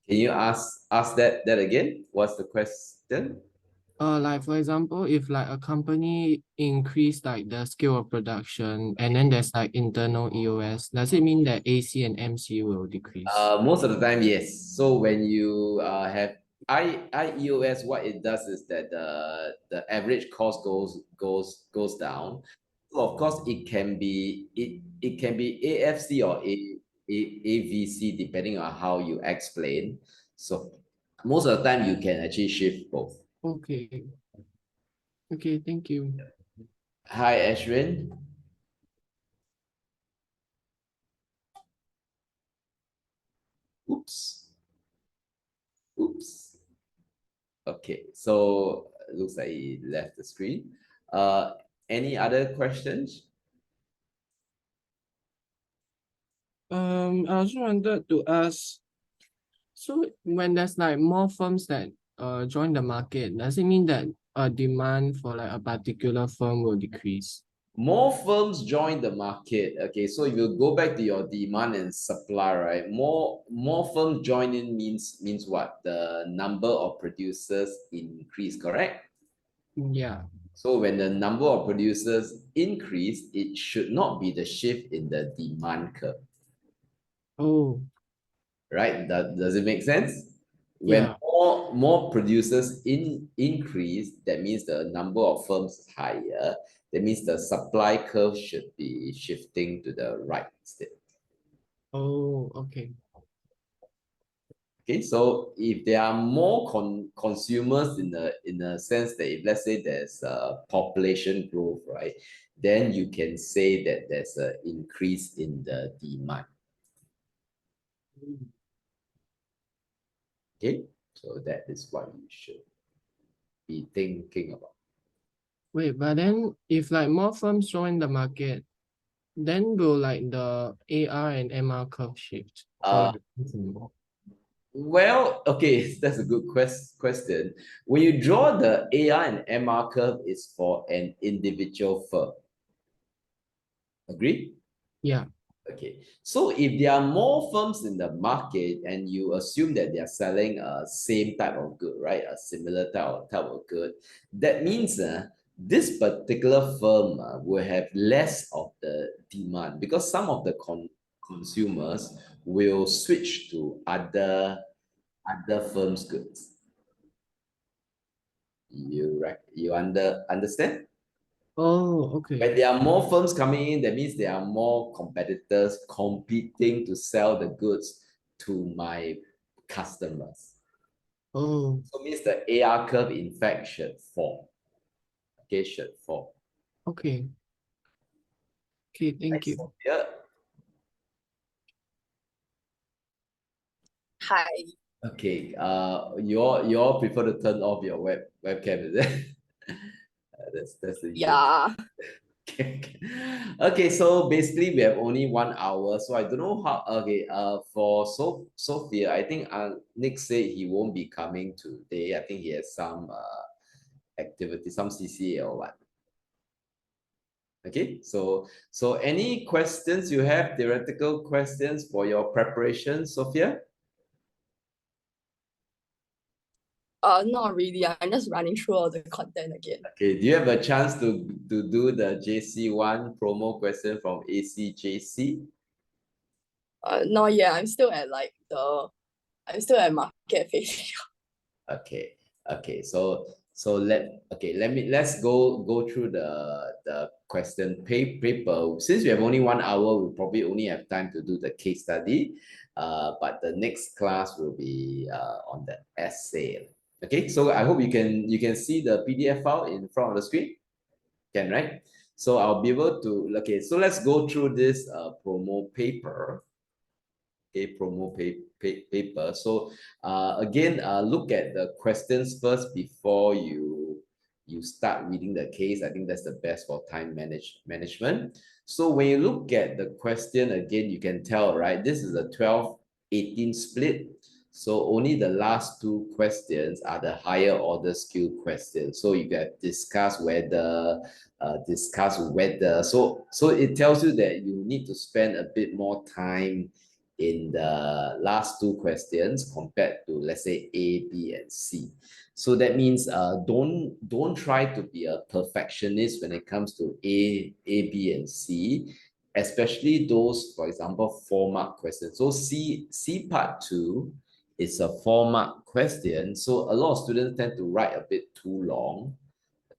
Can you ask that again? What's the question? Like for example, if like a company increase like the scale of production and then there's like internal EOS, does it mean that AC and MC will decrease? Most of the time, yes. So when you have IEOS, what it does is that the average cost goes down. So of course, it can be AFC or AVC depending on how you explain. So most of the time, you can actually shift both. Okay. Okay, thank you. Hi, Ashwin. Oops. Oops. Okay, so looks like he left the screen. Any other questions? I also wanted to ask, so when there's like more firms that join the market, does it mean that demand for like a particular firm will decrease? More firms join the market. Okay, so if you go back to your demand and supply, right? More firms join in means what? The number of producers increase, correct? Yeah. So when the number of producers increase, it should not be the shift in the demand curve, Oh, right? Does it make sense? When yeah. more producers increase, that means the number of firms is higher. That means the supply curve should be shifting to the right instead. Oh, okay. Okay, so if there are more consumers in a sense that if let's say there's a population growth, right, then you can say that there's an increase in the demand. Okay, so that is what you should be thinking about. Wait, but then if like more firms join the market, then will like the AR and MR curve shift for Uh, the consumer? Well, okay, that's a good question. When you draw the AR and MR curve, it's for an individual firm. Agree? Yeah. Okay. So if there are more firms in the market and you assume that they are selling a same type of good, right? A similar type of good, that means this particular firm will have less of the demand because some of the consumers will switch to other firms' goods. You understand? Oh, okay. When there are more firms coming in, that means there are more competitors competing to sell the goods to my customers. Oh, So it means the AR curve in fact should fall. Okay, should fall. okay. Okay, thank Next, you. Sophia. Hi. Okay, you all prefer to turn off your webcam, is it? That's the usual. Yeah. Okay. Okay, so basically we have only 1 hour. So I don't know how okay, for Sophia, I think Nick said he won't be coming today. I think he has some activity, some CCA or what. Okay, so any questions you have, theoretical questions for your preparation, Sophia? Not really. I'm just running through all the content again. Okay, do you have a chance to do the JC1 promo question from ACJC? Not yet. I'm still at market facing. Okay. Okay. Let's go through the question paper. Since we have only 1 hour, we probably only have time to do the case study. But the next class will be on the essay. Okay. So I hope you can see the PDF file in front of the screen. Can, right? So I'll be able to. Okay. So let's go through this promo paper. Okay, promo paper. So again, look at the questions first before you start reading the case. I think that's the best for time management. So when you look at the question again, you can tell, right? This is a 12-18 split. So only the last two questions are the higher order skill questions. So you can discuss whether, So it tells you that you need to spend a bit more time in the last two questions compared to, let's say, A, B, and C. So that means don't try to be a perfectionist when it comes to A, B, and C, especially those, for example, 4-mark questions. So C part 2 is a 4-mark question. So a lot of students tend to write a bit too long.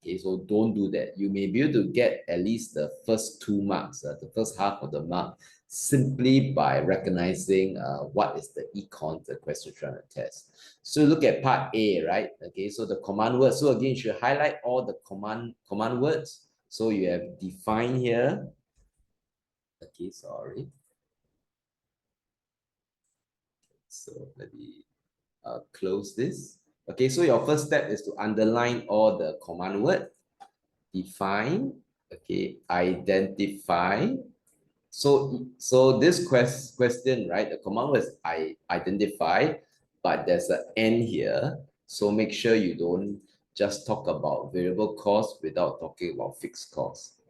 Okay, so don't do that. You may be able to get at least the first 2 marks, the first half of the mark, simply by recognizing what is the econ the question trying to test. So look at part A, right? Okay, so the command words. So again, you should highlight all the command words. So you have define here. Okay, sorry. So let me close this. Okay, so your first step is to underline all the command word. Define, okay, identify. So this question, right? The command was identify, but there's an N here. So make sure you don't just talk about variable cost without talking about fixed cost.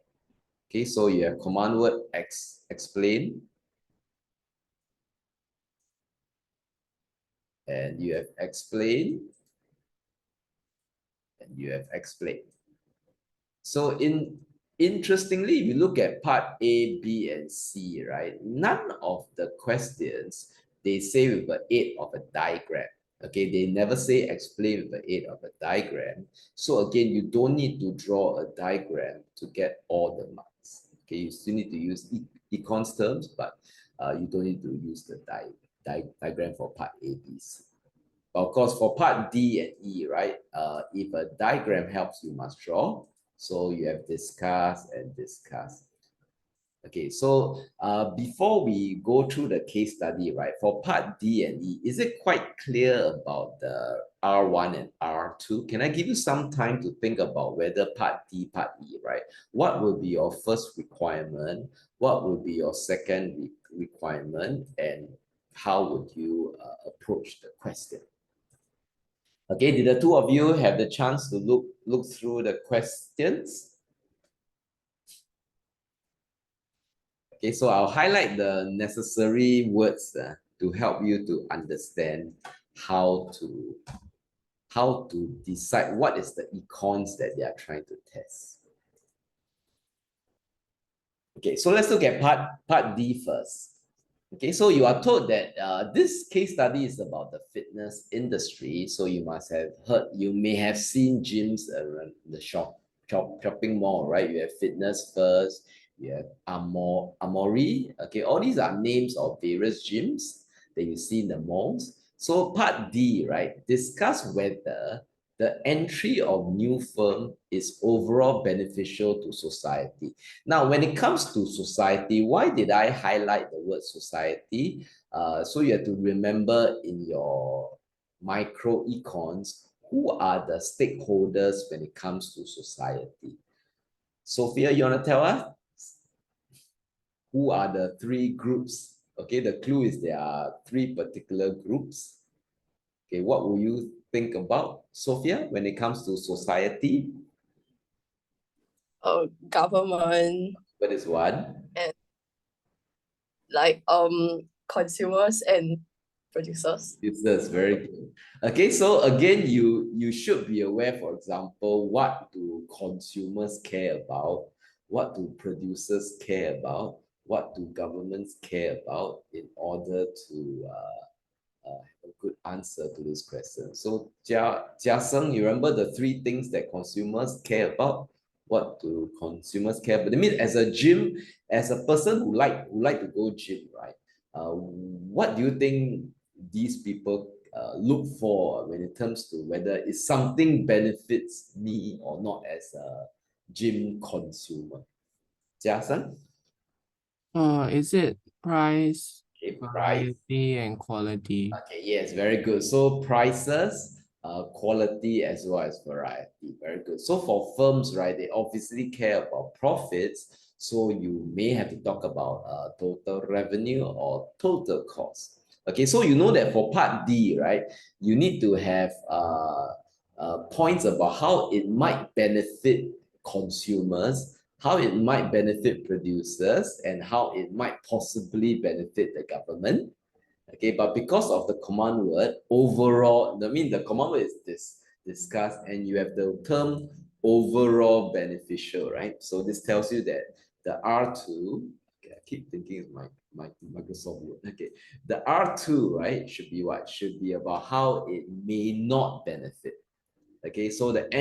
Okay, so you have command word explain. And you have explain. And you have explain. So interestingly, if you look at part A, B, and C, right, none of the questions, they say with the aid of a diagram. Okay, they never say explain with the aid of a diagram. So again, you don't need to draw a diagram to get all the marks. Okay, you still need to use econs terms, but you don't need to use the diagram for part A, B, C. Of course, for part D and E, right, if a diagram helps, you must draw. So you have discuss and discuss. Okay, so before we go through the case study, right, for part D and E, is it quite clear about the R1 and R2? Can I give you some time to think about whether part D, part E, right? What will be your first requirement? What will be your second requirement? And how would you approach the question? Okay, did the two of you have the chance to look through the questions? Okay, so I'll highlight the necessary words to help you to understand how to decide what is the econs that they are trying to test. Okay, so let's look at part D first. Okay, so you are told that this case study is about the fitness industry. So you must have heard, you may have seen gyms around the shopping mall, right? You have Fitness First, you have Amori. Okay, all these are names of various gyms that you see in the malls. So part D, right? Discuss whether the entry of new firm is overall beneficial to society. Now, when it comes to society, why did I highlight the word society? So you have to remember in your micro econs, who are the stakeholders when it comes to society? Sophia, you want to tell us? Who are the 3 groups? Okay, the clue is there are 3 particular groups. Okay, what will you think about, Sophia, when it comes to society? Government. What is one? And like consumers and producers. Users, very good. Okay, so again, you should be aware, for example, what do consumers care about, what do producers care about, what do governments care about in order to have a good answer to this question. So Jia-Seng, you remember the 3 things that consumers care about? What do consumers care about? I mean, as a gym, as a person who like to go gym, right? What do you think these people look for when it comes to whether it's something benefits me or not as a gym consumer? Jia-Seng? Is it price, Okay, price. variety, and quality? Okay, yes, very good. So prices, quality as well as variety. Very good. So for firms, right, they obviously care about profits. So you may have to talk about total revenue or total cost. Okay, so you know that for part D, right, you need to have points about how it might benefit consumers, how it might benefit producers, and how it might possibly benefit the government. Okay, but because of the command word, overall, I mean the command word is discussed, and you have the term overall beneficial, right? So this tells you that the R2, okay, I keep thinking it's my Microsoft word. Okay, the R2, right, should be what? Should be about how it may not benefit. Okay, so the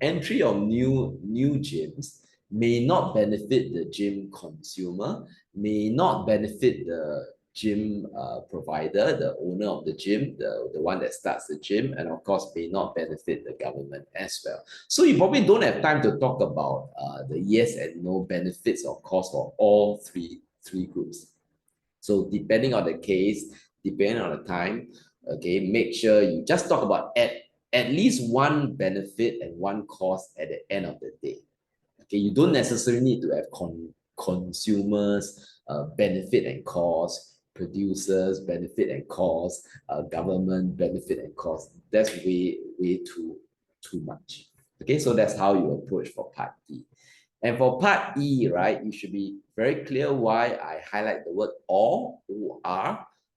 entry of new gyms may not benefit the gym consumer, may not benefit the gym provider, the owner of the gym, the one that starts the gym, and of course may not benefit the government as well. So you probably don't have time to talk about the yes and no benefits or cost for all three groups. So depending on the case, depending on the time, okay, make sure you just talk about at least one benefit and one cost at the end of the day. Okay, you don't necessarily need to have consumers benefit and cost, producers benefit and cost, government benefit and cost. That's way too much. Okay, so that's how you approach for part D. And for part E, right, you should be very clear why I highlight the word or.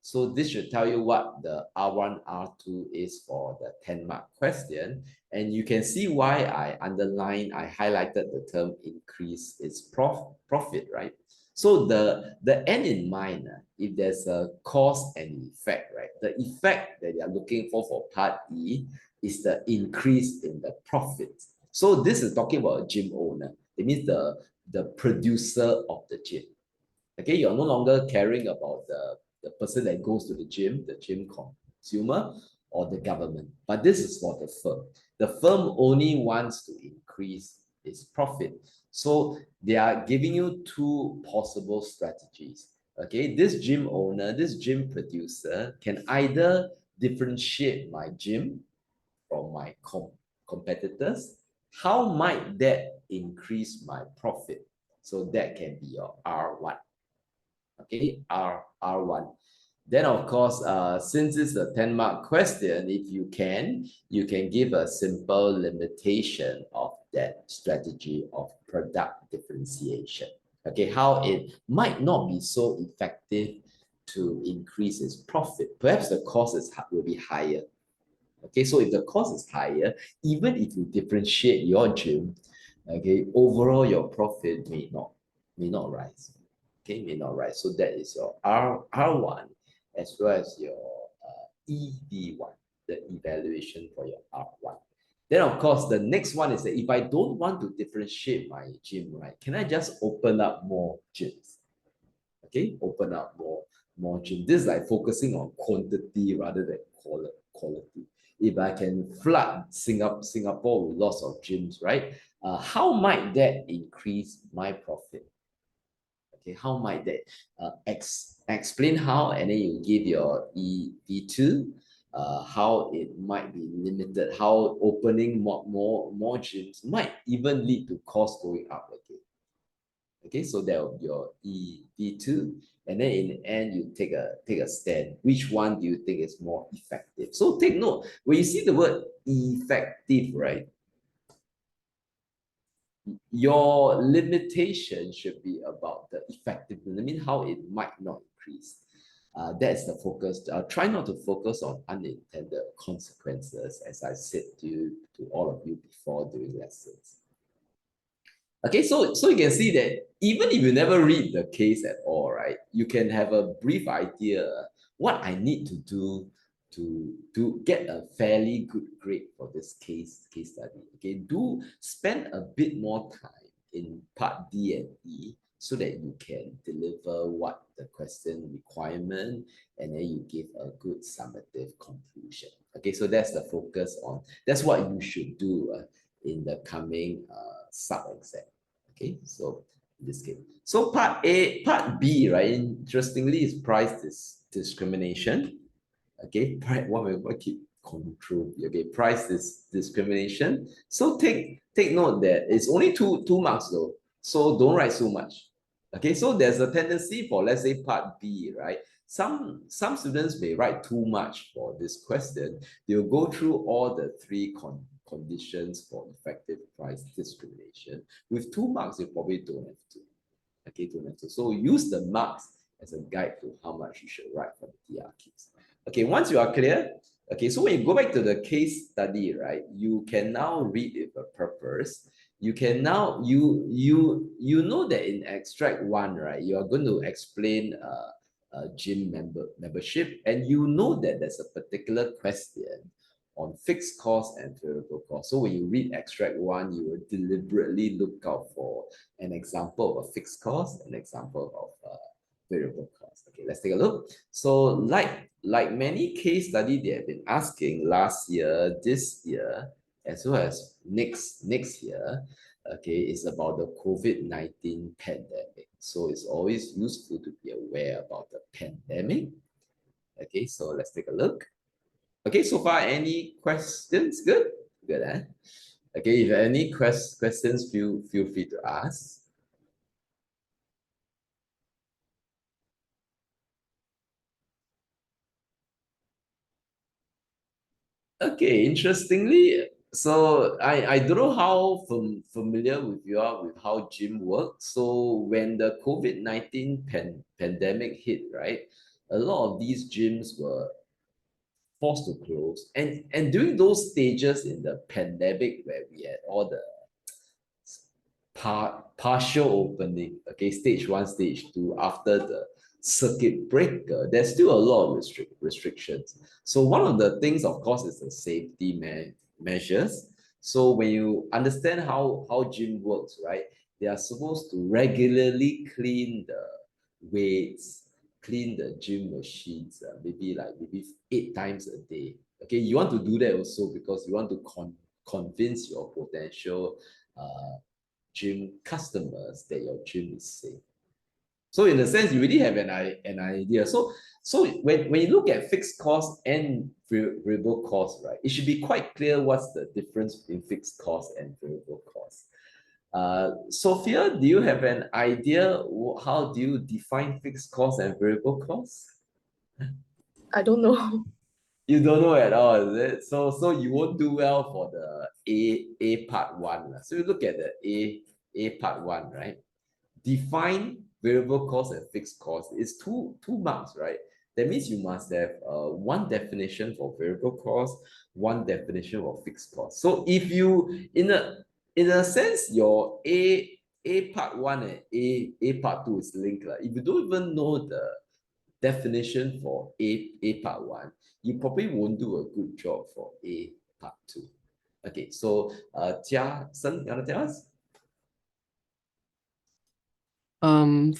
So this should tell you what the R1, R2 is for the 10-mark question. And you can see why I highlighted the term increase its profit, right? So the end in mind, if there's a cause and effect, right? The effect that you're looking for part E is the increase in the profit. So this is talking about a gym owner. It means the producer of the gym. Okay, you're no longer caring about the person that goes to the gym consumer, or the government. But this is for the firm. The firm only wants to increase its profit. So they are giving you two possible strategies. Okay, this gym owner, this gym producer can either differentiate my gym from my competitors. How might that increase my profit? So that can be your R1. Okay, R1. Then of course, since it's a 10-mark question, if you can give a simple limitation of that strategy of product differentiation. Okay, how it might not be so effective to increase its profit. Perhaps the cost will be higher. Okay, so if the cost is higher, even if you differentiate your gym, okay, overall your profit may not rise. Okay, may not rise. So that is your R1 as well as your ED1, the evaluation for your R1. Then of course the next one is that if I don't want to differentiate my gym, right, can I just open up more gyms? Okay, open up more gyms. This is like focusing on quantity rather than quality. If I can flood Singapore with lots of gyms, right? How might that increase my profit? Okay, how might that explain how, and then you give your E2, how it might be limited, how opening more gyms might even lead to cost going up again. Okay, so that will be your E2, and then in the end you take a stand. Which one do you think is more effective? So take note, when you see the word effective, right? Your limitation should be about the effectiveness. I mean, how it might not increase. That's the focus. Try not to focus on unintended consequences, as I said to all of you before during lessons. Okay, so you can see that even if you never read the case at all, right, you can have a brief idea what I need to do to get a fairly good grade for this case study. Okay, do spend a bit more time in part D and E so that you can deliver what the question requirement, and then you give a good summative conclusion. Okay, so that's the focus on, that's what you should do in the coming sub-exam. Okay, so in this case. So part B, right, interestingly, is price discrimination. Okay, what keep control. Okay, price discrimination. So take note that it's only two marks though. So don't write so much. Okay, so there's a tendency for, let's say, part B, right? Some students may write too much for this question. They'll go through all the three conditions for effective price discrimination. With 2 marks, you probably don't have to. Okay, don't have to. So use the marks as a guide to how much you should write for the DR case. Okay, once you are clear, okay, so when you go back to the case study, right, you can now read it with a purpose. You can now, you know that in extract one, right, you are going to explain gym membership, and you know that there's a particular question on fixed cost and variable cost. So when you read extract one, you will deliberately look out for an example of a fixed cost, an example of variable cost. Okay, let's take a look. So like many case study they have been asking last year, this year, as well as next year, okay, is about the COVID-19 pandemic. So it's always useful to be aware about the pandemic. Okay, so let's take a look. Okay, so far any questions? Good? Good, eh? Okay, if you have any questions, feel free to ask. Okay, interestingly, so I don't know how familiar with you are with how gym works. So when the COVID-19 pandemic hit, right, a lot of these gyms were forced to close. And during those stages in the pandemic where we had all the partial opening, okay, stage one, stage two, after the circuit breaker, there's still a lot of restrictions. So one of the things, of course, is the safety measures. So when you understand how gym works, right, they are supposed to regularly clean the weights, clean the gym machines, maybe 8 times a day. Okay, you want to do that also because you want to convince your potential gym customers that your gym is safe. So in a sense, you really have an idea. So when you look at fixed cost and variable cost, right, it should be quite clear what's the difference between fixed cost and variable cost. Sophia, do you have an idea how do you define fixed cost and variable cost? I don't know. You don't know at all, is it? So you won't do well for the A part one. So you look at the A part one, right? Define variable cost and fixed cost. It's two marks, right? That means you must have one definition for variable cost, one definition for fixed cost. So if you in a sense your A part one and A part two is linked. If you don't even know the definition for A part one, you probably won't do a good job for A part two. Okay, so Jia Sen, you want to tell us?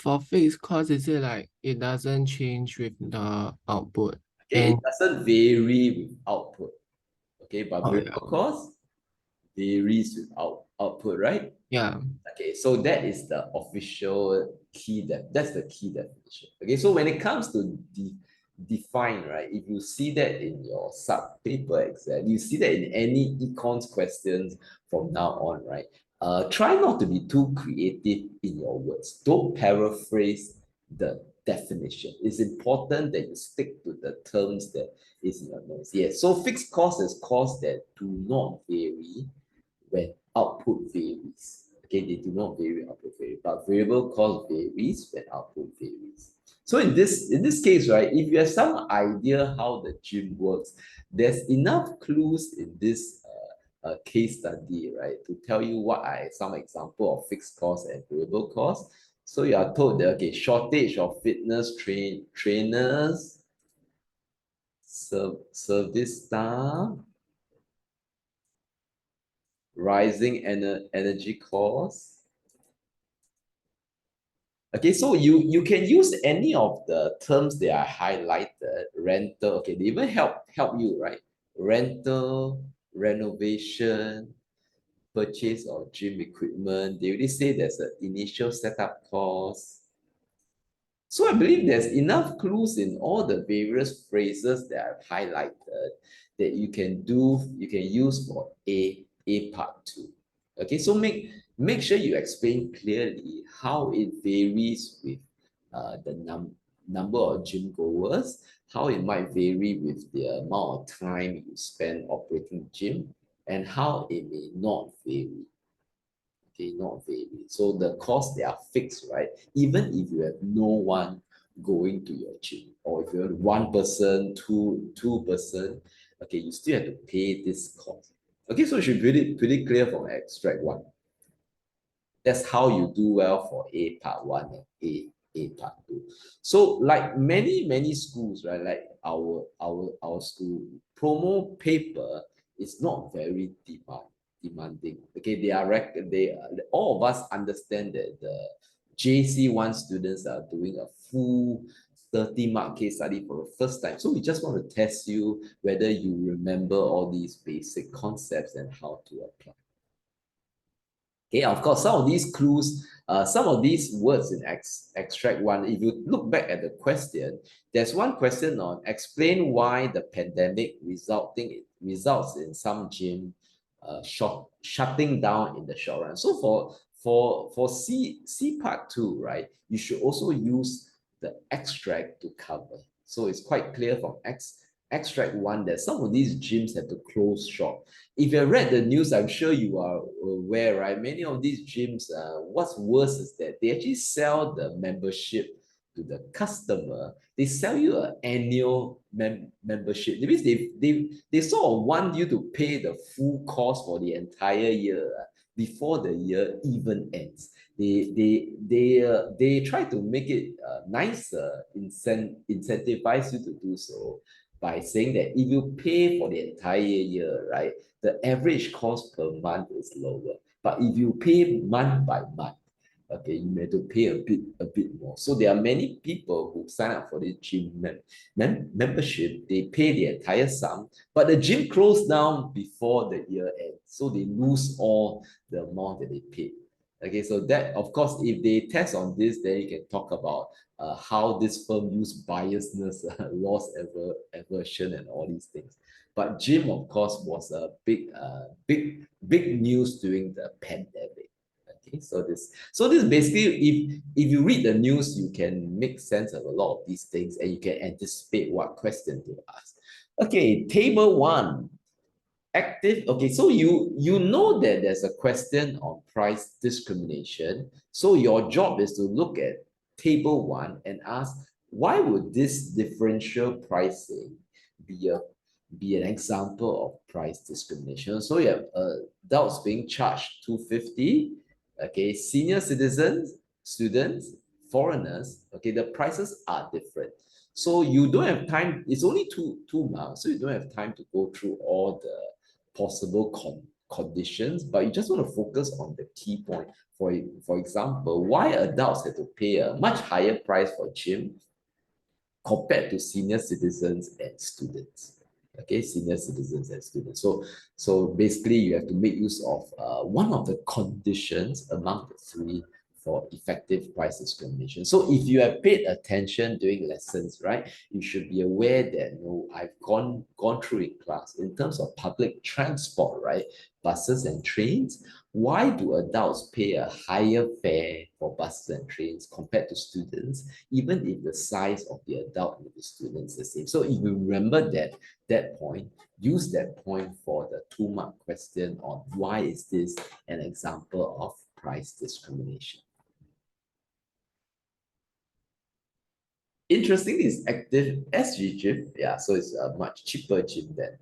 For fixed cost, is it like it doesn't change with the output? Okay, it And doesn't vary with output. Okay, but oh variable cost varies with output, right? yeah. Okay, so that is the official that's the key definition. Okay, so when it comes to define, right, if you see that in your sub paper exam, you see that in any econs questions from now on, right, try not to be too creative in your words. Don't paraphrase the definition. It's important that you stick to the terms that is in your notes. Yes, so fixed cost is costs that do not vary when output varies. Okay, they do not vary when output varies, but variable cost varies when output varies. So in this case, right, if you have some idea how the gym works, there's enough clues in this case study, right, to tell you what are some example of fixed cost and variable cost. So you are told that, okay, shortage of fitness trainers, service staff, rising energy costs. Okay, so you can use any of the terms that are highlighted. Rental, okay, they even help you, right? Rental, renovation, purchase of gym equipment. They already say there's an initial setup cost. So I believe there's enough clues in all the various phrases that I've highlighted that you can use for A part two. Okay, so make sure you explain clearly how it varies with the number of gym goers, how it might vary with the amount of time you spend operating gym, and how it may not vary. Okay, not vary. So the costs, they are fixed, right? Even if you have no one going to your gym. Or if you're one person, two person, okay, you still have to pay this cost. Okay, so it should be pretty clear from extract one. That's how you do well for A part 1 and A part 2. So like many schools, right? Like our school, promo paper is not very demanding. Okay, all of us understand that the JC1 students are doing a full 30-mark case study for the first time. So we just want to test you whether you remember all these basic concepts and how to apply. Okay, of course, some of these clues, some of these words in extract one, if you look back at the question, there's one question on explain why the pandemic results in some gym shutting down in the short run. So for C part 2, right, you should also use the extract to cover. So it's quite clear from extract 1 that some of these gyms have to close shop. If you read the news, I'm sure you are aware, right? Many of these gyms, what's worse is that they actually sell the membership to the customer. They sell you an annual membership. That means they sort of want you to pay the full cost for the entire year before the year even ends. They try to make it nicer, incentivize you to do so by saying that if you pay for the entire year, right, the average cost per month is lower. But if you pay month by month, okay, you may have to pay a bit more. So there are many people who sign up for this gym membership. They pay the entire sum, but the gym closed down before the year ends. So they lose all the amount that they paid. Okay, so that, of course, if they test on this, then you can talk about how this firm used biasness, loss aversion, and all these things. But gym, of course, was a big news during the pandemic. Okay, so this basically, if you read the news, you can make sense of a lot of these things, and you can anticipate what question to ask. Okay, table 1. Active, okay, so you know that there's a question on price discrimination. So your job is to look at table 1 and ask, why would this differential pricing be an example of price discrimination? So you have adults being charged $250, okay, senior citizens, students, foreigners, okay, the prices are different. So you don't have time, it's only two marks, so you don't have time to go through all the possible conditions, but you just want to focus on the key point. For example, why adults have to pay a much higher price for gym compared to senior citizens and students. Okay, senior citizens and students. So basically, you have to make use of one of the conditions among the 3 for effective price discrimination. So if you have paid attention during lessons, right, you should be aware that I've gone through in class in terms of public transport, right, buses and trains. Why do adults pay a higher fare for buses and trains compared to students, even if the size of the adult and the student is the same? So if you remember that point, use that point for the 2-mark question on why is this an example of price discrimination. Interesting is active SG gym. Yeah, so it's a much cheaper gym than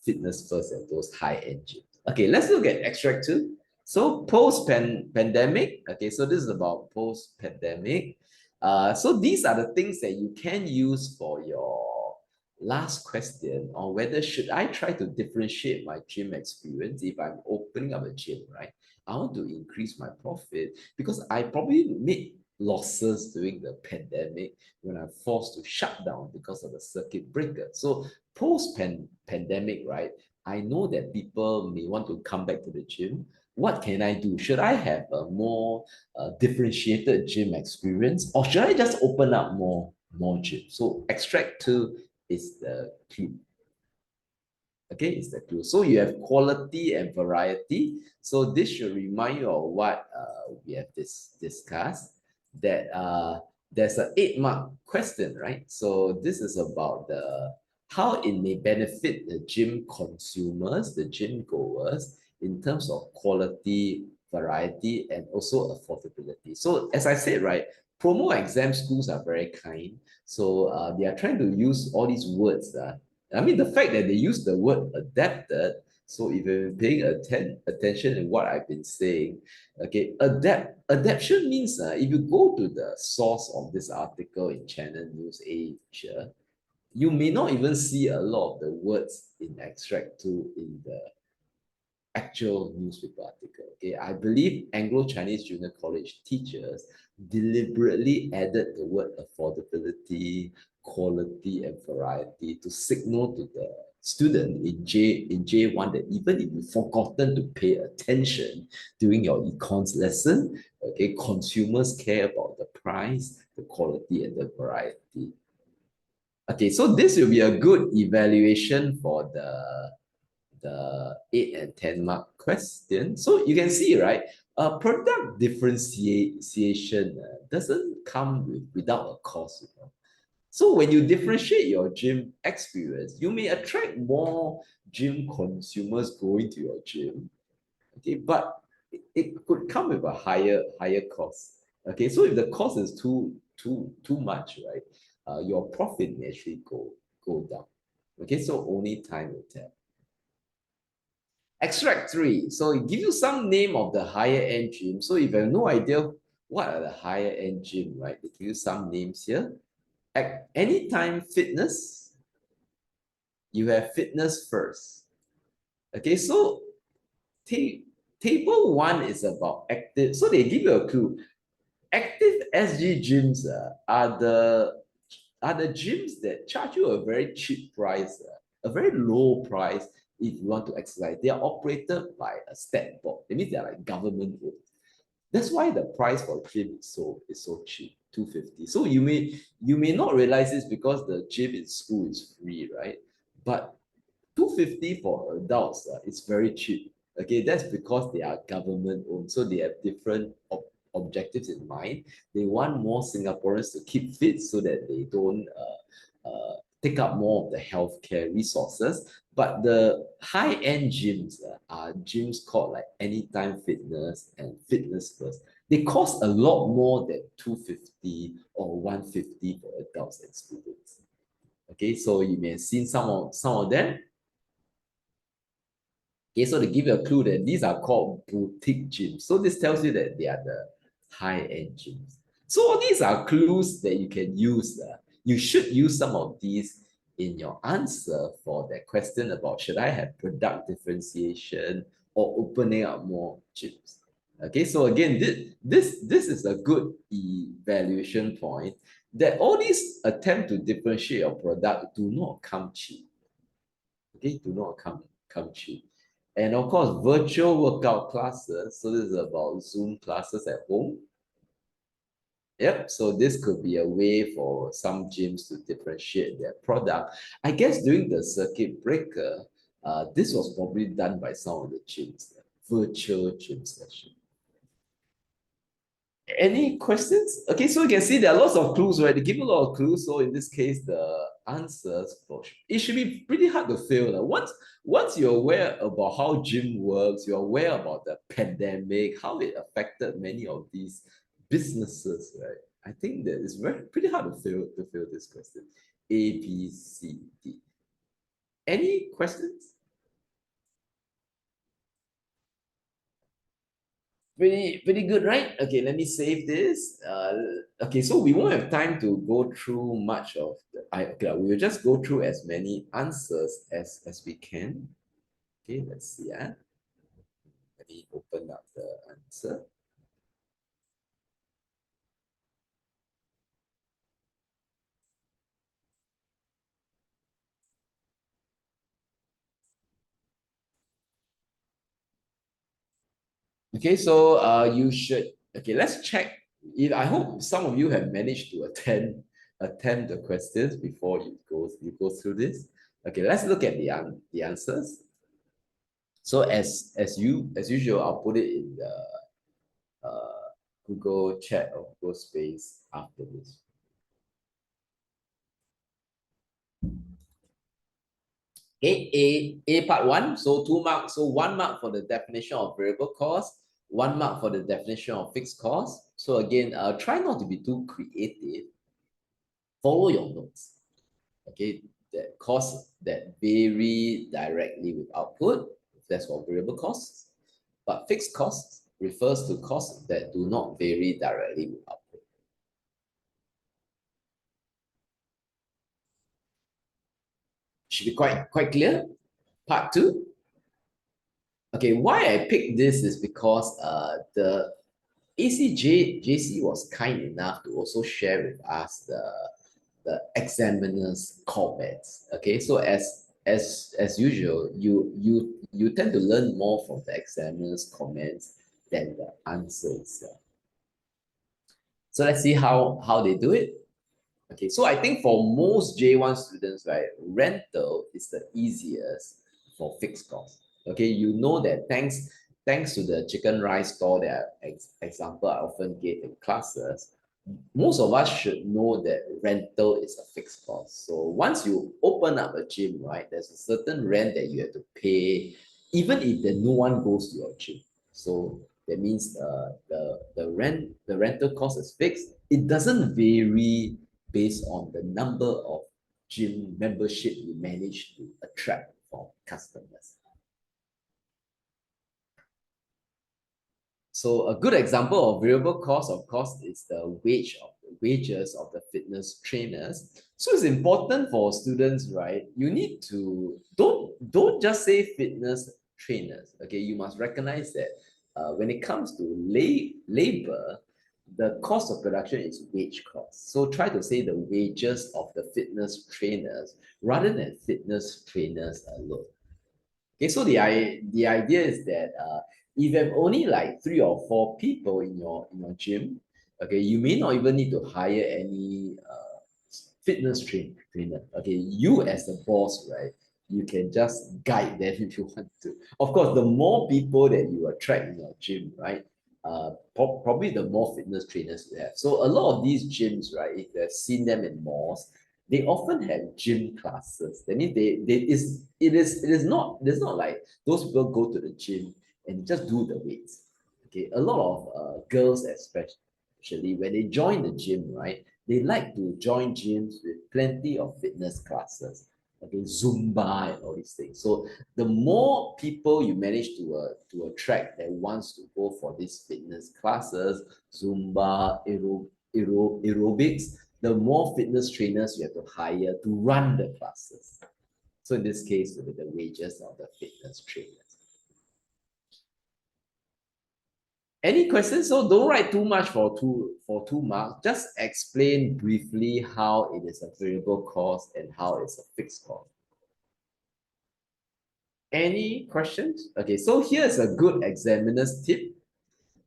Fitness First and those high-end gyms. Okay, let's look at extract 2. So post-pandemic, okay, so this is about post-pandemic. So these are the things that you can use for your last question on whether should I try to differentiate my gym experience if I'm opening up a gym, right? I want to increase my profit because I probably made losses during the pandemic when I'm forced to shut down because of the circuit breaker. So post-pandemic, right, I know that people may want to come back to the gym. What can I do? Should I have a more differentiated gym experience, or should I just open up more gyms? So extract 2 is the clue. Okay, it's the clue. So you have quality and variety. So this should remind you of what we have discussed, that there's an 8-mark question, right? So this is about how it may benefit the gym consumers, the gym goers, in terms of quality, variety, and also affordability. So as I said, right, promo exam schools are very kind. So they are trying to use all these words. I mean, the fact that they use the word adapted, so if you're paying attention in what I've been saying, okay, adaptation means if you go to the source of this article in Channel News Asia, you may not even see a lot of the words in extract two in the actual newspaper article. Okay, I believe Anglo-Chinese Junior College teachers deliberately added the word affordability, quality, and variety to signal to the student in J1 that even if you've forgotten to pay attention during your econs lesson, okay, consumers care about the price, the quality, and the variety. Okay, so this will be a good evaluation for the 8 and 10 mark question. So you can see, right, product differentiation doesn't come without a cost. You know? So when you differentiate your gym experience, you may attract more gym consumers going to your gym, okay, but it could come with a higher cost. Okay, so if the cost is too much, right, your profit may actually go down. Okay, so only time will tell. Extract 3. So it gives you some name of the higher end gym. So if you have no idea what are the higher end gym, right? They give you some names here. At Anytime Fitness, you have Fitness First. Okay, so table 1 is about active. So they give you a clue. Active SG gyms are the gyms that charge you a very cheap price, a very low price if you want to exercise. They are operated by a stat board. That means they are like government owned. That's why the price for gym is so cheap, 250. So you may not realize this because the gym in school is free, right? But 250 for adults is very cheap. Okay, that's because they are government owned, so they have different objectives in mind. They want more Singaporeans to keep fit so that they don't take up more of the healthcare resources. But the high-end gyms are gyms called like Anytime Fitness and Fitness First. They cost a lot more than 250 or 150 for adults and students. Okay, so you may have seen some of them. Okay, so they give you a clue that these are called boutique gyms. So this tells you that they are the high-end gyms. So all these are clues that you can use. You should use some of these in your answer for that question about should I have product differentiation or opening up more gyms. Okay, so again, this is a good evaluation point that all these attempt to differentiate your product do not come cheap. Okay, do not come cheap. And of course, virtual workout classes. So this is about Zoom classes at home. Yep, so this could be a way for some gyms to differentiate their product. I guess during the circuit breaker, this was probably done by some of the gyms, virtual gym session. Any questions? Okay, so you can see there are lots of clues, right? They give you a lot of clues. So in this case, the answers for it should be pretty hard to fail. Once you're aware about how gym works, you're aware about the pandemic, how it affected many of these businesses, right? I think that it's pretty hard to fail this question. A, B, C, D. Any questions? Pretty good, right? Okay, let me save this. Okay, so we won't have time to go through much of okay, we will just go through as many answers as we can. Okay, let's see. Let me open up the answer. Okay, so you should, okay, let's check. I hope some of you have managed to attempt the questions before you go through this. Okay, let's look at the answers. So as usual, I'll put it in the Google chat or Google Space after this. Okay, A part 1, so 2 marks. So 1 mark for the definition of variable cost, 1 mark for the definition of fixed cost. So again, try not to be too creative. Follow your notes. Okay, that costs that vary directly with output, that's for variable costs. But fixed costs refers to costs that do not vary directly with output. Should be quite clear. Part two. Okay, why I picked this is because the ACJC was kind enough to also share with us the examiner's comments. Okay, so as usual, you tend to learn more from the examiner's comments than the answer itself. So let's see how they do it. Okay, so I think for most J1 students, right, rental is the easiest for fixed costs. Okay, you know that thanks to the chicken rice store that example I often give in classes, most of us should know that rental is a fixed cost. So once you open up a gym, right, there's a certain rent that you have to pay, even if no one goes to your gym. So that means the rental cost is fixed. It doesn't vary based on the number of gym membership you manage to attract from customers. So a good example of variable cost, of course, is the wages of the fitness trainers. So it's important for students, right? You need to don't just say fitness trainers. Okay, you must recognize that when it comes to labor, the cost of production is wage cost. So try to say the wages of the fitness trainers rather than fitness trainers alone. Okay, so the idea is that if you have only like 3 or 4 people in your gym, okay, you may not even need to hire any fitness trainer. Okay, you as the boss, right? You can just guide them if you want to. Of course, the more people that you attract in your gym, right? Probably the more fitness trainers you have. So a lot of these gyms, right? If you've seen them in malls, they often have gym classes. That means it is not like those people go to the gym and just do the weights. Okay, a lot of girls especially when they join the gym, right? They like to join gyms with plenty of fitness classes. Okay, Zumba and all these things. So the more people you manage to attract that wants to go for these fitness classes, Zumba, aerobics, the more fitness trainers you have to hire to run the classes. So in this case, with the wages of the fitness trainers. Any questions? So don't write too much for two marks. Just explain briefly how it is a variable cost and how it's a fixed cost. Any questions? Okay, so here's a good examiner's tip.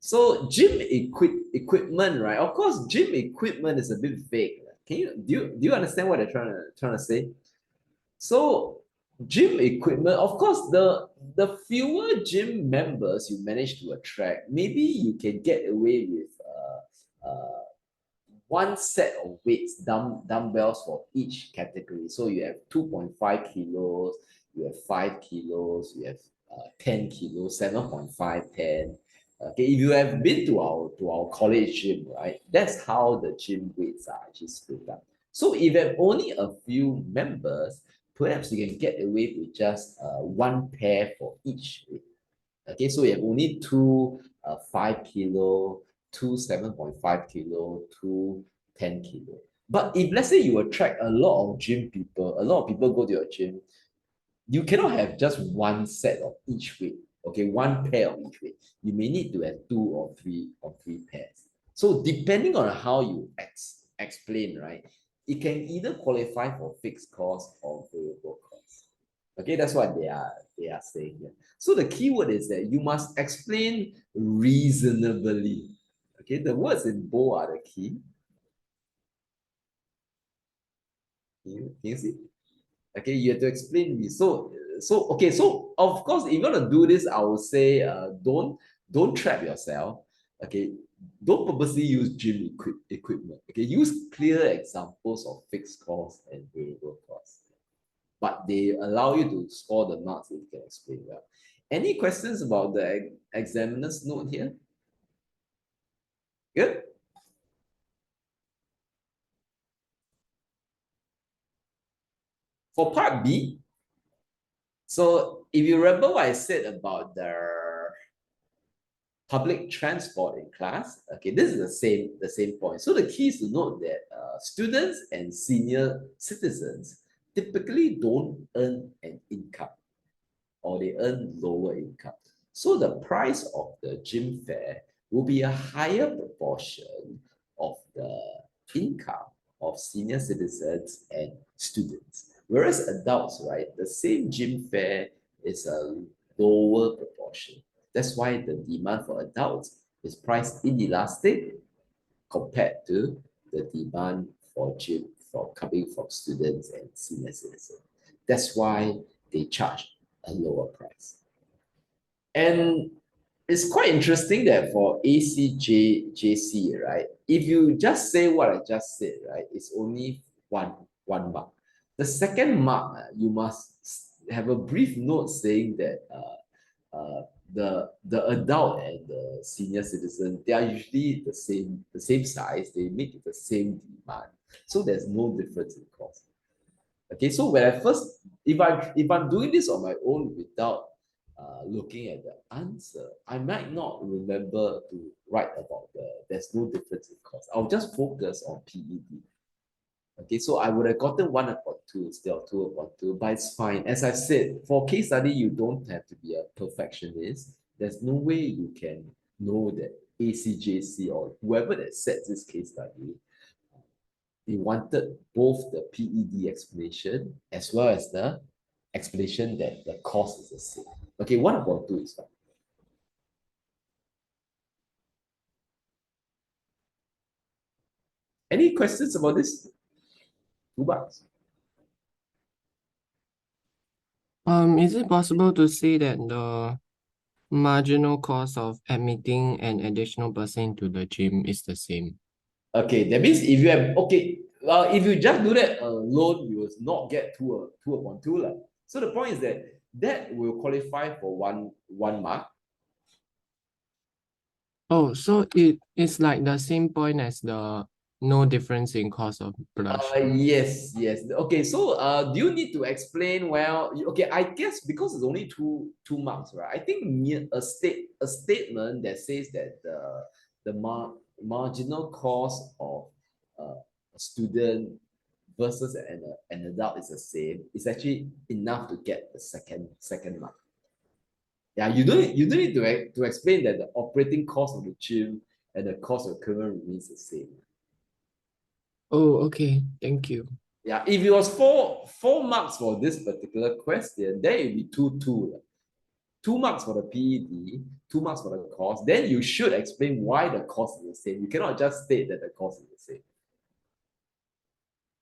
So gym equipment, right? Of course, gym equipment is a bit vague. Do you understand what they're trying to say? So gym equipment, of course, the fewer gym members you manage to attract, maybe you can get away with one set of weights, dumbbells for each category. So you have 2.5 kilos, you have 5 kilos, you have 10 kilos, 7.5, 10. Okay, if you have been to our college gym, right? That's how the gym weights are actually split up. So if you have only a few members, perhaps you can get away with just one pair for each weight. Okay, so you have only two 5 kilo, two 7.5 kilo, two 10 kilo. But if let's say you attract a lot of gym people, a lot of people go to your gym, you cannot have just one set of each weight. Okay, one pair of each weight. You may need to have two or three pairs. So depending on how you explain, right, it can either qualify for fixed cost or variable cost. Okay, that's what they are saying here. So the key word is that you must explain reasonably. Okay, the words in bold are the key. Can you see? Okay, you have to explain me. So okay, so of course, if you're gonna do this, I will say don't trap yourself. Okay, don't purposely use gym equipment. Okay, use clear examples of fixed costs and variable costs. But they allow you to score the marks if you can explain well. Any questions about the examiner's note here? Good. For part B, so if you remember what I said about the public transport in class, okay, this is the same point. So the key is to note that students and senior citizens typically don't earn an income, or they earn lower income. So the price of the gym fare will be a higher proportion of the income of senior citizens and students. Whereas adults, right, the same gym fare is a lower proportion. That's why the demand for adults is price inelastic compared to the demand for gym coming from students and senior citizens. That's why they charge a lower price. And it's quite interesting that for ACJC, right, if you just say what I just said, right, it's only one mark. The second mark, you must have a brief note saying that the adult and the senior citizen, they are usually the same size, they make the same demand. So there's no difference in cost. Okay, so when I first, if I'm doing this on my own without looking at the answer, I might not remember to write about there's no difference in cost. I'll just focus on PED. Okay, so I would have gotten 1/2 instead of 2/2, but it's fine. As I said, for case study, you don't have to be a perfectionist. There's no way you can know that ACJC or whoever that sets this case study, they wanted both the PED explanation as well as the explanation that the cost is the same. Okay, 1/2 is fine. Any questions about this? 2 bucks. Is it possible to say that the marginal cost of admitting an additional person into the gym is the same? Okay, that means if you have, okay, if you just do that alone, you will not get 2/2 lah. So the point is that that will qualify for one mark. Oh, so it's like the same point as the no difference in cost of production. Yes. Okay, so do you need to explain? Well, okay, I guess because it's only two marks, right? I think a statement that says that the marginal cost of a student versus an adult is the same, is actually enough to get the second mark. Yeah, you don't need to explain that the operating cost of the gym and the cost of equipment remains the same. Oh, okay. Thank you. Yeah, if it was four marks for this particular question, then it would be 2/2. 2 marks for the PED, 2 marks for the cost. Then you should explain why the cost is the same. You cannot just state that the cost is the same.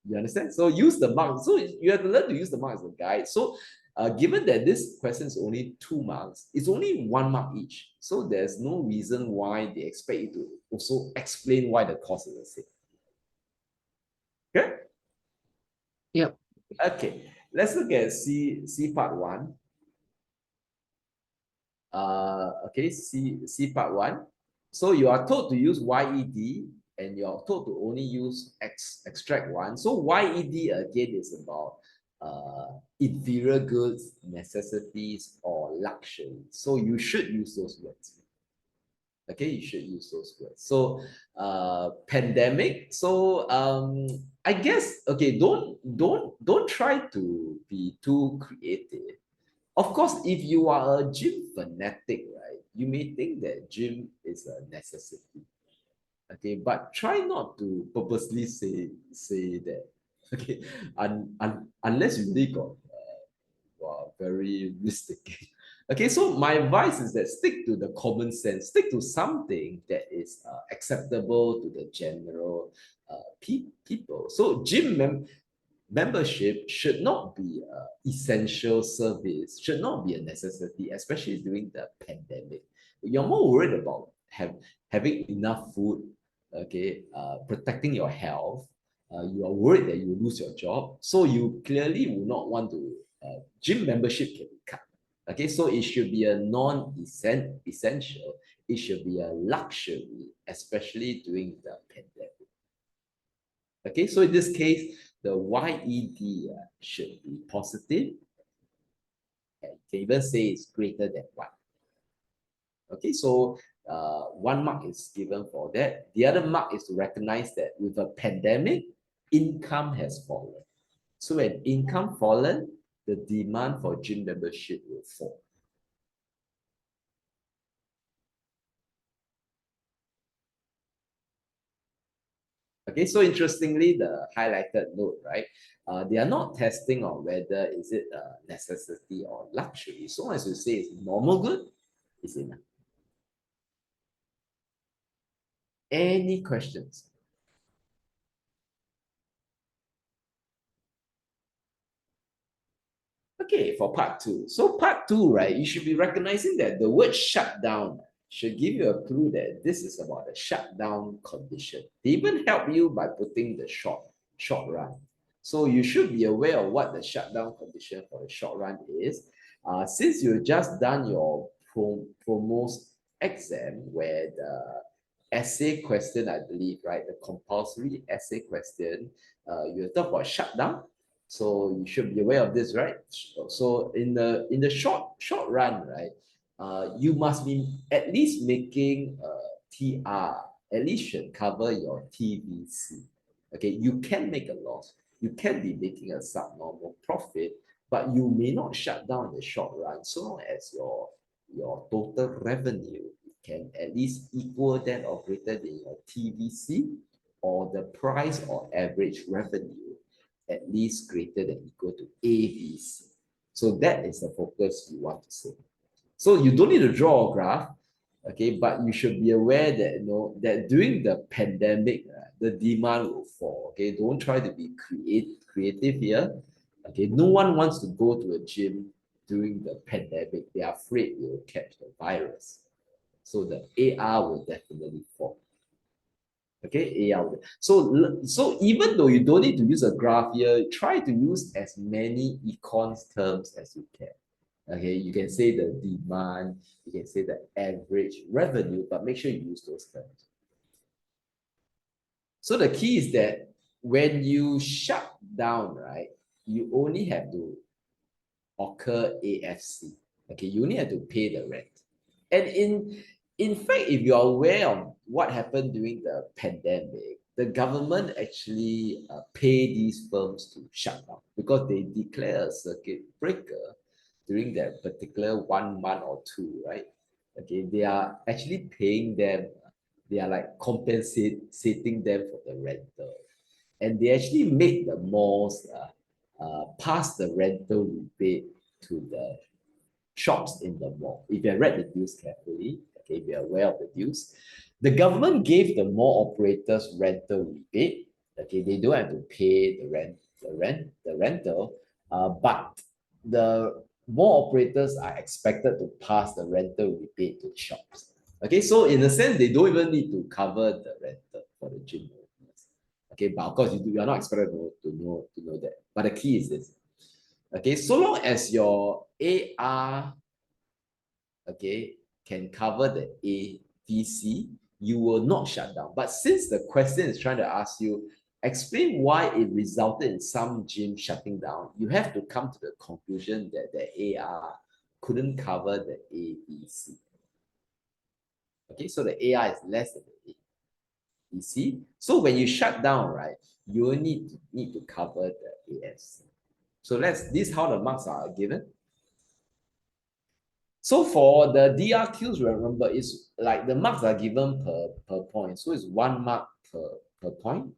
You understand? So use the mark. So you have to learn to use the mark as a guide. So given that this question is only 2 marks, it's only 1 mark each. So there's no reason why they expect you to also explain why the cost is the same. Okay? Yep. Okay, let's look at C part 1. Okay, C part 1. So you are told to use YED and you're told to only use extract 1. So YED again is about inferior goods, necessities, or luxury. So you should use those words. Okay, you should use those words. So pandemic. So I guess, okay, don't try to be too creative. Of course, if you are a gym fanatic, right, you may think that gym is a necessity. Okay, but try not to purposely say that. Okay, unless you really got very risky. Okay, so my advice is that stick to the common sense, stick to something that is acceptable to the general people. So gym membership should not be an essential service, should not be a necessity, especially during the pandemic. You're more worried about having enough food, okay, protecting your health. You are worried that you lose your job, so you clearly will not want to. Gym membership can be cut. Okay, so it should be a non-essential. It should be a luxury, especially during the pandemic. Okay, so in this case, the YED should be positive. And you can even say it's greater than 1. Okay, so 1 mark is given for that. The other mark is to recognize that with a pandemic, income has fallen. So when income fallen, the demand for gym membership will fall. Okay, so interestingly, the highlighted note, right? They are not testing on whether is it a necessity or luxury. So long as you say it's normal good, it's enough. Any questions? Okay, for part 2. So part 2, right, you should be recognizing that the word shutdown should give you a clue that this is about a shutdown condition. They even help you by putting the short run. So you should be aware of what the shutdown condition for the short run is. Since you've just done your Promos exam, where the essay question, I believe, right, the compulsory essay question, you talk about shutdown. So you should be aware of this, right? So in the short run, right, you must be at least making TR, at least should cover your TVC. Okay, you can make a loss. You can be making a subnormal profit, but you may not shut down in the short run so long as your total revenue can at least equal that or greater than your TVC or the price or average revenue at least greater than equal to ABC. So that is the focus you want to see. So you don't need to draw a graph, okay, but you should be aware that that during the pandemic, the demand will fall. Okay, don't try to be creative here. Okay, no one wants to go to a gym during the pandemic. They are afraid they will catch the virus. So the AR will definitely fall. Okay, AR. So even though you don't need to use a graph here, try to use as many econs terms as you can. Okay, you can say the demand, you can say the average revenue, but make sure you use those terms. So the key is that when you shut down, right, you only have to occur AFC. Okay, you only have to pay the rent. And in fact, if you're aware of what happened during the pandemic, the government actually pay these firms to shut down because they declare a circuit breaker during that particular 1 month or 2, right? Okay, they are actually paying them, they are like compensating them for the rental. And they actually made the malls pass the rental rebate to the shops in the mall. If you have read the news carefully, okay, if you're aware of the news, the government gave the mall operators rental rebate. Okay, they don't have to pay the rental, but the mall operators are expected to pass the rental rebate to shops. Okay, so in a sense, they don't even need to cover the rental for the gym owners. Okay, but of course, you are not expected to know that. But the key is this. Okay, so long as your AR, okay, can cover the ADC, you will not shut down. But since the question is trying to ask you, explain why it resulted in some gym shutting down, you have to come to the conclusion that the AR couldn't cover the ADC. Okay, so the AR is less than the ADC. So when you shut down, right, you will need to cover the AFC. So this is how the marks are given. So for the DRQs, remember, it's like the marks are given per point. So it's 1 mark per point.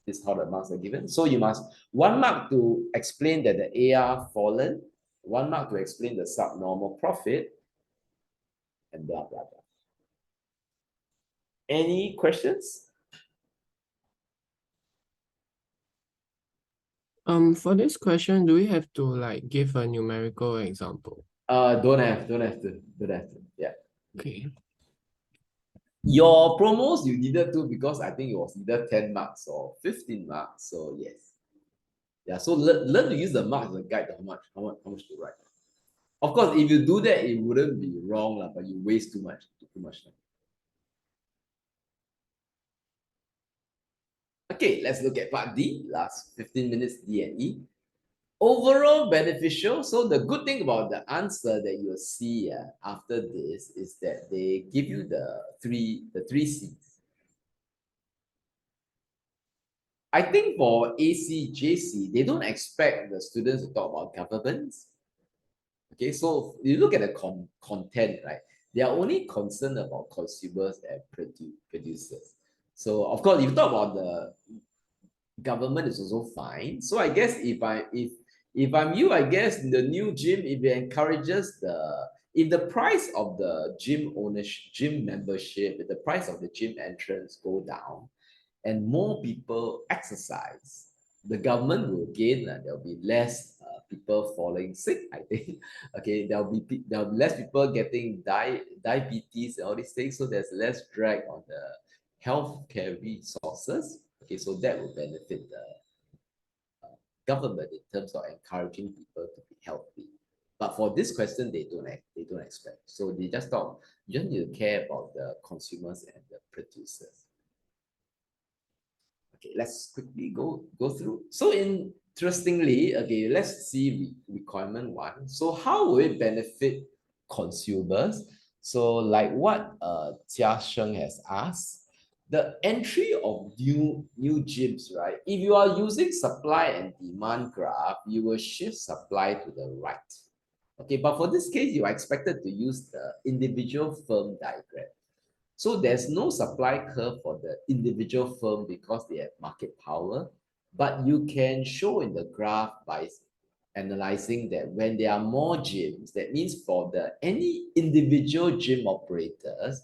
This is how the marks are given. So you must 1 mark to explain that the AR fallen, 1 mark to explain the subnormal profit, and blah, blah, blah. Any questions? For this question, do we have to like give a numerical example? Don't have to. Yeah. Okay. Your promos, you needed to because I think it was either 10 marks or 15 marks. So yes. Yeah, so learn to use the marks as a guide to how much to write. Of course, if you do that, it wouldn't be wrong, but you waste too much time. Okay, let's look at part D, last 15 minutes D&E. Overall beneficial. So the good thing about the answer that you'll see after this is that they give you the three C's. I think for ACJC, they don't expect the students to talk about governments. Okay, so you look at the content, right? They are only concerned about consumers and producers. So of course, if you talk about the government is also fine. So I guess if I'm you, I guess the new gym, if it encourages if the price of the gym ownership, gym membership, if the price of the gym entrance go down, and more people exercise, the government will gain. There'll be less people falling sick, I think. Okay, there'll be less people getting diabetes and all these things. So there's less drag on the healthcare resources. Okay, so that will benefit the government in terms of encouraging people to be healthy. But for this question, they don't expect. So they just thought you just need to care about the consumers and the producers. Okay, let's quickly go through. So interestingly, okay, let's see requirement one. So how will it benefit consumers? So like what Jia Sheng has asked, the entry of new gyms, right? If you are using supply and demand graph, you will shift supply to the right. Okay, but for this case, you are expected to use the individual firm diagram. So there's no supply curve for the individual firm because they have market power, but you can show in the graph by analyzing that when there are more gyms, that means for any individual gym operators,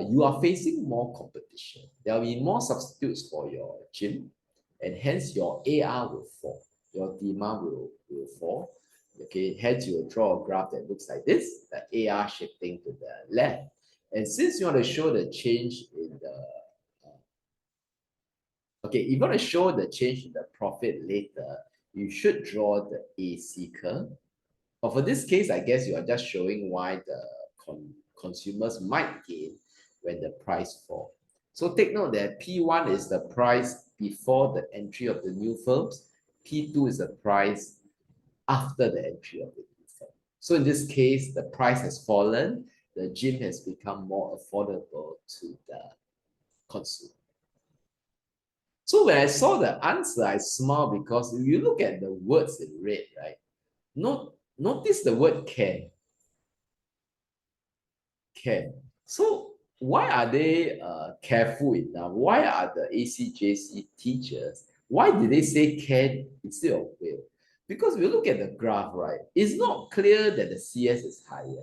you are facing more competition. There will be more substitutes for your gym, and hence your AR will fall. Your demand will fall. Okay, hence you will draw a graph that looks like this, the AR shifting to the left. And since you want to show the change in the, okay, if you want to show the change in the profit later, you should draw the AC curve. But for this case, I guess you are just showing why the consumers might gain when the price falls. So take note that P1 is the price before the entry of the new firms. P2 is the price after the entry of the new firm. So in this case, the price has fallen. The gym has become more affordable to the consumer. So when I saw the answer, I smiled because if you look at the words in red, right? Notice the word can. Can. So why are they careful enough? Why are the ACJC teachers, why did they say can instead of will? Because if you look at the graph, right, it's not clear that the CS is higher.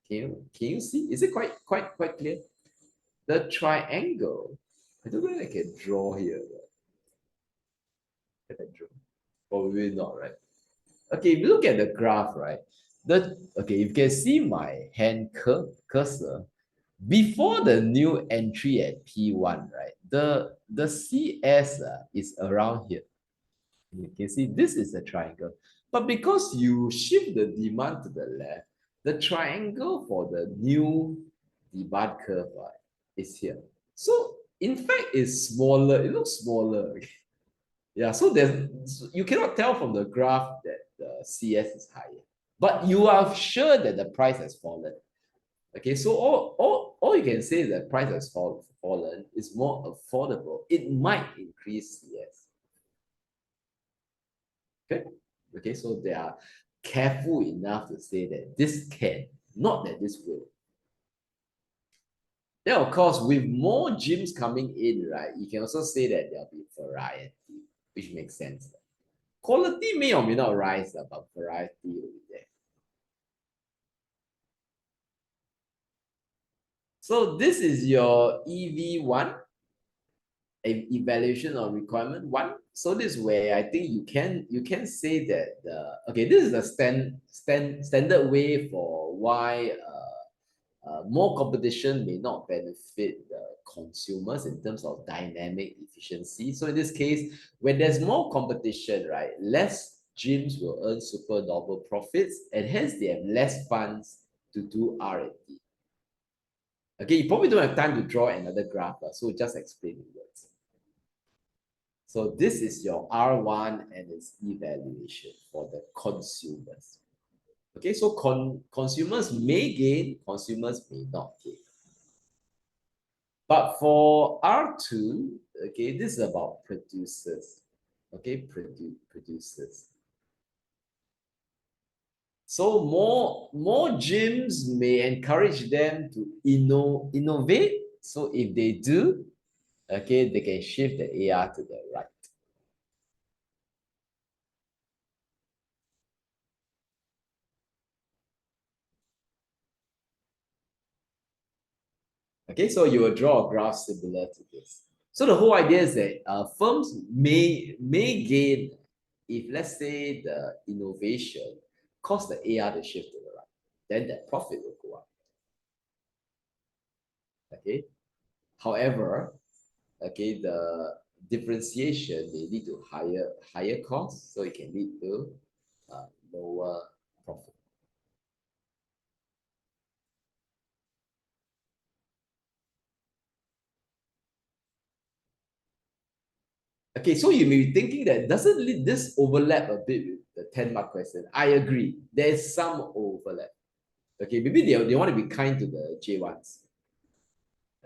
Can you see? Is it quite clear? The triangle, I don't know if I can draw here. Can I draw? Probably not, right? Okay, if you look at the graph, right? Okay, you can see my hand cursor. Before the new entry at P1, right? The CS is around here. You can see this is a triangle. But because you shift the demand to the left, the triangle for the new demand curve, right, is here. So in fact, it's smaller. It looks smaller. Yeah, so you cannot tell from the graph that the CS is higher. But you are sure that the price has fallen. Okay, so all you can say is that price has fallen, is more affordable. It might increase CS. Okay, okay, so they are careful enough to say that this can, not that this will. Then of course, with more gyms coming in, right, you can also say that there'll be variety, which makes sense. Quality may or may not rise, but variety will be there. So this is your EV1, evaluation or requirement one. So this way, I think you can say that okay, this is the standard way for why more competition may not benefit the consumers in terms of dynamic efficiency. So in this case, when there's more competition, right, less gyms will earn supernormal profits, and hence they have less funds to do R&D. Okay, you probably don't have time to draw another graph, so just explain the words. So this is your R1 and its evaluation for the consumers. Okay, so consumers may gain, consumers may not gain. But for R2, okay, this is about producers. Okay, producers. So more gyms may encourage them to innovate. So if they do, okay, they can shift the AR to the right. Okay, so you will draw a graph similar to this. So the whole idea is that firms may gain if, let's say, the innovation cause the AR to shift to the right, then the profit will go up. Okay. However, okay, the differentiation may lead to higher costs, so it can lead to lower profit. Okay, so you may be thinking that doesn't this overlap a bit with the 10-mark question? I agree. There's some overlap. Okay, maybe they want to be kind to the J1s.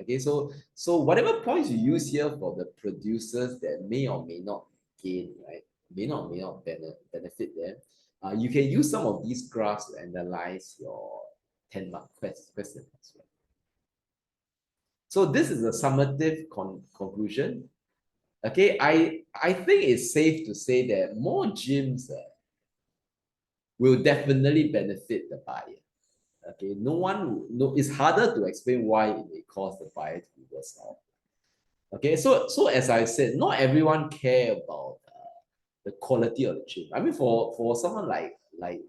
Okay, so whatever points you use here for the producers that may or may not gain, right? May not benefit them. You can use some of these graphs to analyze your 10-mark question as well. So this is a summative conclusion. Okay, I think it's safe to say that more gyms will definitely benefit the buyer. Okay, it's harder to explain why it may cause the buyer to be worse off. Okay, so as I said, not everyone care about the quality of the gym. I mean, for someone like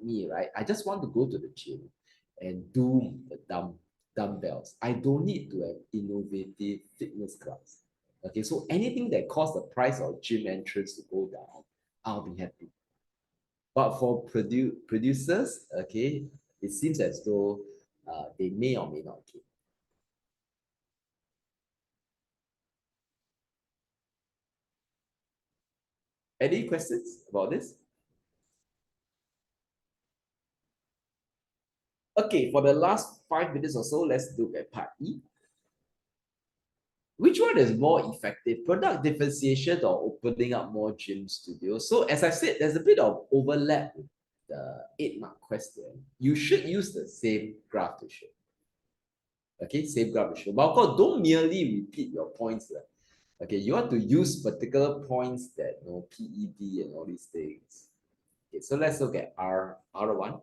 me, right? I just want to go to the gym and do the dumbbells. I don't need to have innovative fitness class. Okay, so anything that cause the price of gym entrance to go down, I'll be happy. But for producers, okay, it seems as though they may or may not gain. Any questions about this? Okay, for the last 5 minutes or so, let's look at part E. Which one is more effective, product differentiation or opening up more gym studios? So as I said, there's a bit of overlap with the 8-mark question. You should use the same graph to show. Okay, same graph to show. But of course, don't merely repeat your points. Okay, you want to use particular points that PED and all these things. Okay, so let's look at R1.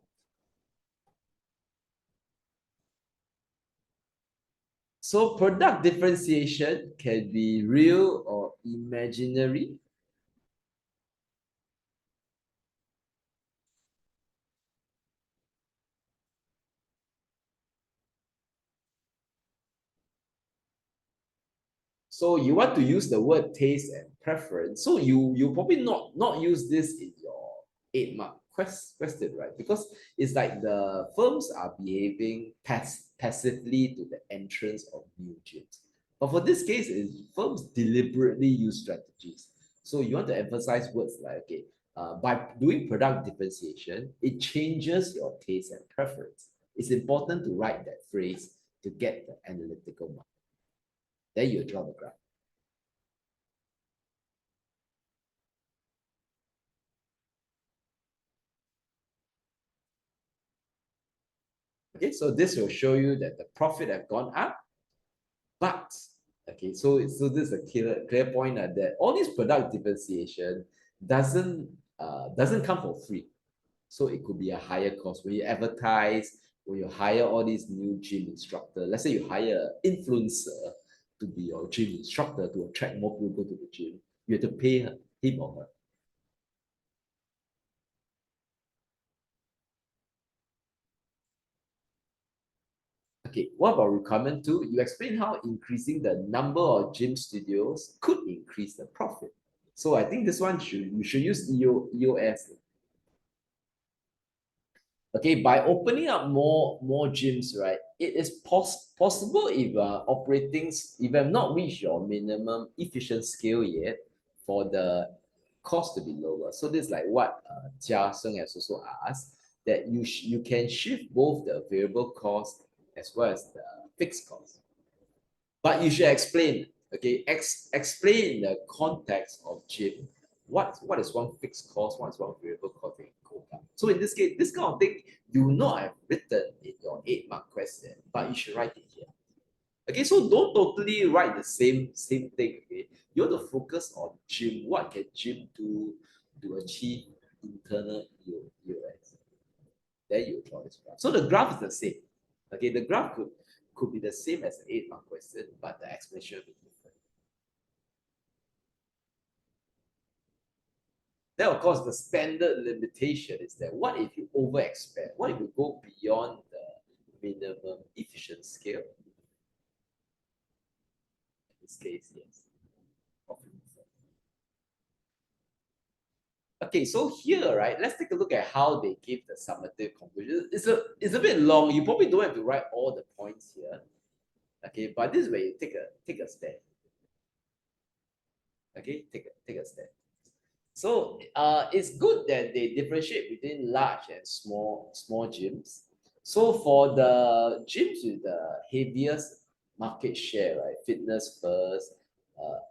So product differentiation can be real or imaginary. So you want to use the word taste and preference. So you probably not use this in your 8-mark question, right? Because it's like the firms are behaving passively to the entrance of new gyms. But for this case, firms deliberately use strategies. So you want to emphasize words like, okay, by doing product differentiation, it changes your taste and preference. It's important to write that phrase to get the analytical mark. Then you draw the graph. Okay, so this will show you that the profit have gone up, but okay, so this is a clear point that all this product differentiation doesn't come for free. So it could be a higher cost when you advertise, when you hire all these new gym instructor. Let's say you hire an influencer to be your gym instructor to attract more people to the gym. You have to pay him or her. Okay, what about requirement 2? You explain how increasing the number of gym studios could increase the profit. So I think this one you should use EOS. Okay, by opening up more gyms, right? It is possible if if you have not reached your minimum efficient scale yet, for the cost to be lower. So this is like what Jia Sheng has also asked, that you can shift both the variable cost as well as the fixed cost. But you should explain, okay, explain the context of gym. What is one fixed cost, what is one variable cost in quota. So in this case, this kind of thing you not have written in your 8-mark question, but you should write it here. Okay, so don't totally write the same thing. Okay, you want to focus on gym. What can gym do to achieve internal EOS? Then you draw this graph. So the graph is the same. Okay, the graph could be the same as the 8-mark question, but the explanation will be different. Then, of course, the standard limitation is that what if you over-expand? What if you go beyond the minimum efficient scale? In this case, yes. Okay, so here, right, let's take a look at how they give the summative conclusion. It's a bit long. You probably don't have to write all the points here. Okay, but this way, take a step. Okay, take a step. So it's good that they differentiate between large and small gyms. So for the gyms with the heaviest market share, right, Fitness First,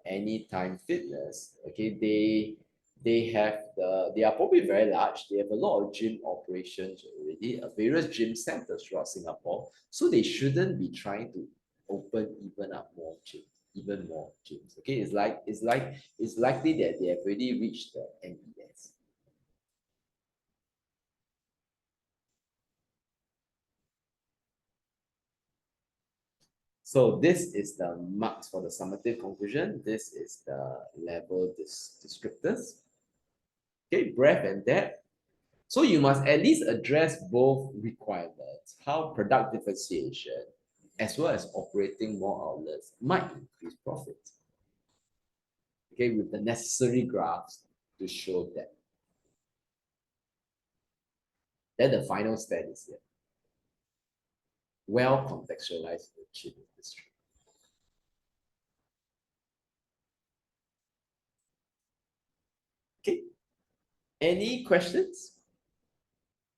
Anytime Fitness, okay, they are probably very large. They have a lot of gym operations already, various gym centers throughout Singapore. So they shouldn't be trying to open even more gyms. Okay, it's likely that they have already reached the NES. So this is the marks for the summative conclusion. This is the level descriptors. Okay, breadth and depth. So you must at least address both requirements, how product differentiation as well as operating more outlets might increase profits. Okay, with the necessary graphs to show that. Then the final step is here. Well contextualized the gym industry. Okay, any questions?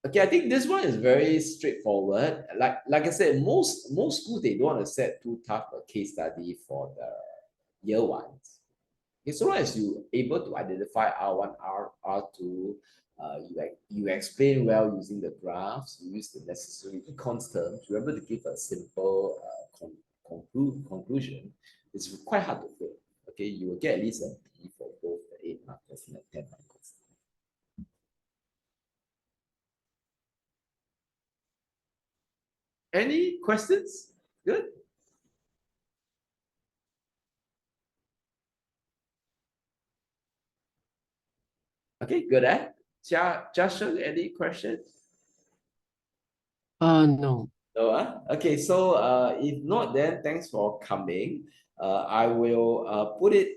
Okay, I think this one is very straightforward. Like I said, most schools, they don't want to set too tough a case study for the year ones. Okay, so long as you able to identify R1, R2, you explain well using the graphs, you use the necessary econs terms, remember to give a simple conclusion. It's quite hard to fail. Okay, you will get at least a B for both the 8-mark question and 10-mark question. Any questions? Good. Okay, good. Joshua, any questions? No. No, okay, so if not, then thanks for coming. I will put it